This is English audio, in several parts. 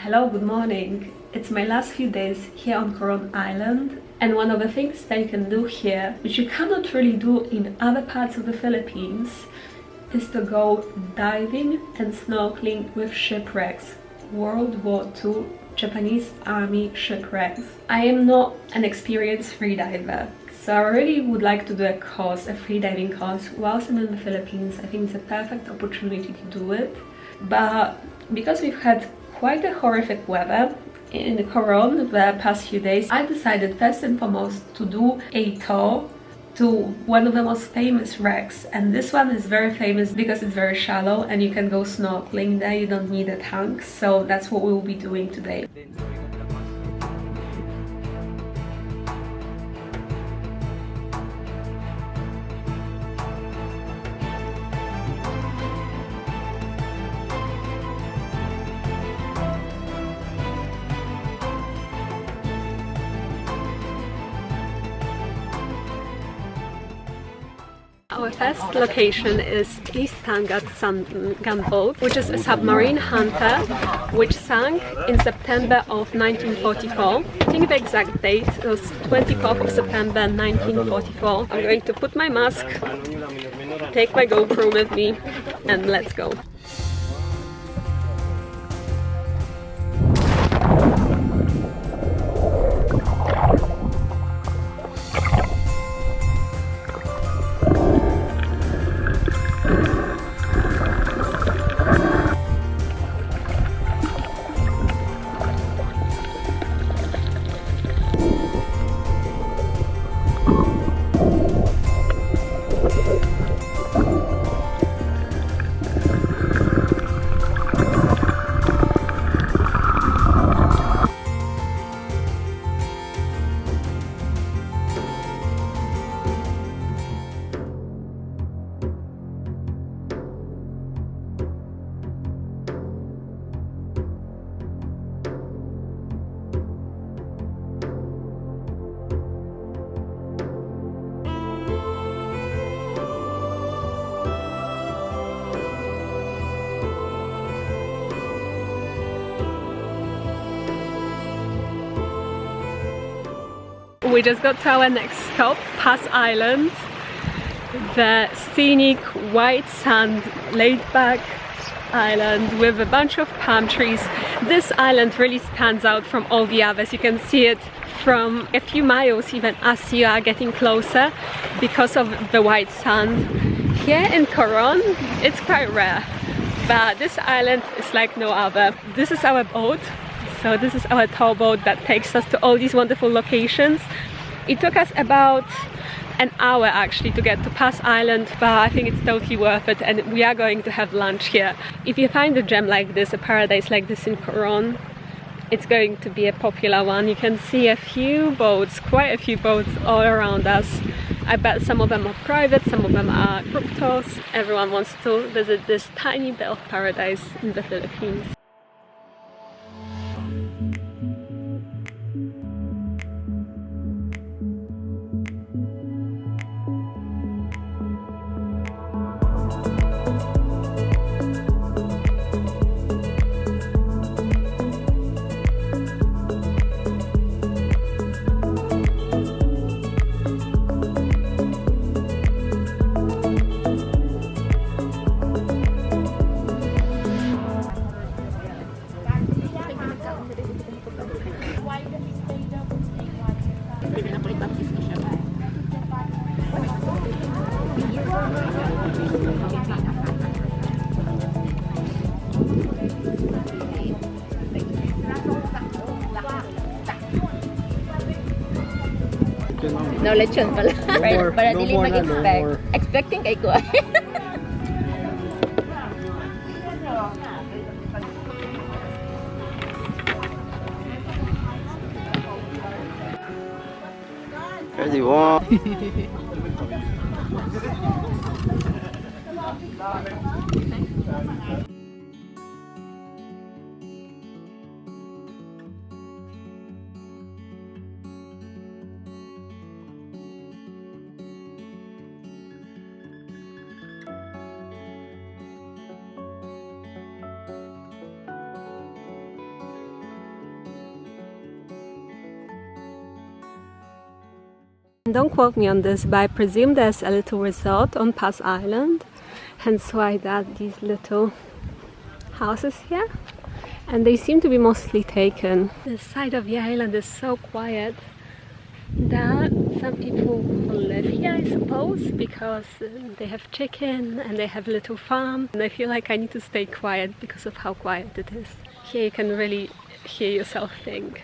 Hello, good morning. It's my last few days here on Coron Island, and one of the things that you can do here, which you cannot really do in other parts of the Philippines, is to go diving and snorkeling with shipwrecks. World War II Japanese Army shipwrecks. I am not an experienced freediver, so I really would like to do a course, a freediving course, whilst I'm in the Philippines. I think it's a perfect opportunity to do it. But because we've had quite a horrific weather in the Coron the past few days, I decided first and foremost to do a tour to one of the most famous wrecks, and this one is very famous because it's very shallow and you can go snorkeling there. You don't need a tank, so that's what we will be doing today. Our first location is East Tangat gunboat, which is a submarine hunter which sank in September of 1944. I think the exact date was 24th of September 1944. I'm going to put my mask, take my GoPro with me, and let's go. We just got to our next stop, Pass Island, the scenic white sand laid-back island with a bunch of palm trees. This island really stands out from all the others. You can see it from a few miles even as you are getting closer because of the white sand. Here in Coron, it's quite rare, but this island is like no other. This is our boat. So this is our tour boat that takes us to all these wonderful locations. It took us about an hour actually to get to Pass Island, but I think it's totally worth it, and we are going to have lunch here. If you find a gem like this, a paradise like this in Coron, it's going to be a popular one. You can see a few boats, quite a few boats all around us. I bet some of them are private, some of them are group tours. Everyone wants to visit this tiny bit of paradise in the Philippines. No lechon pala. More, Para no dili more na, mag-expect. no more. Expecting kay ko. Ready, one. Don't quote me on this, but I presume there's a little resort on Pass Island, hence why there are these little houses here, and they seem to be mostly taken. The side of the island is so quiet. There are some people who live here, I suppose, because they have chicken and they have a little farm, and I feel like I need to stay quiet because of how quiet it is. Here you can really hear yourself think.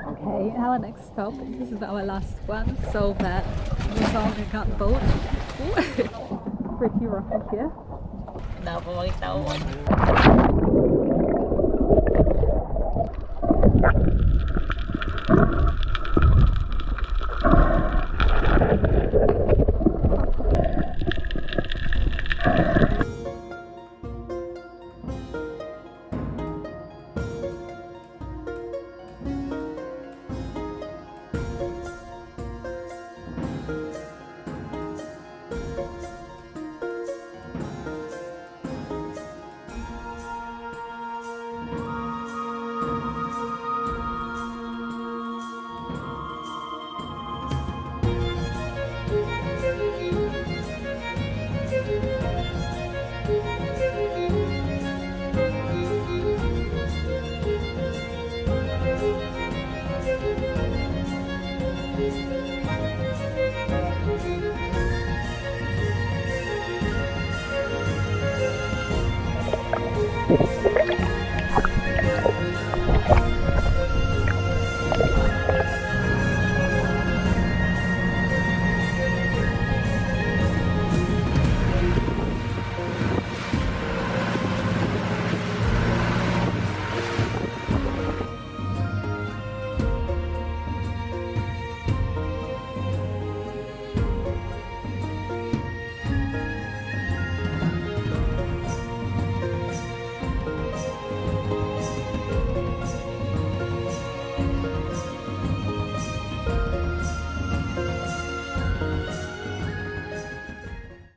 Okay, our next stop, this is our last one, so that we got boat. Pretty rocky here. Daw po magtawon.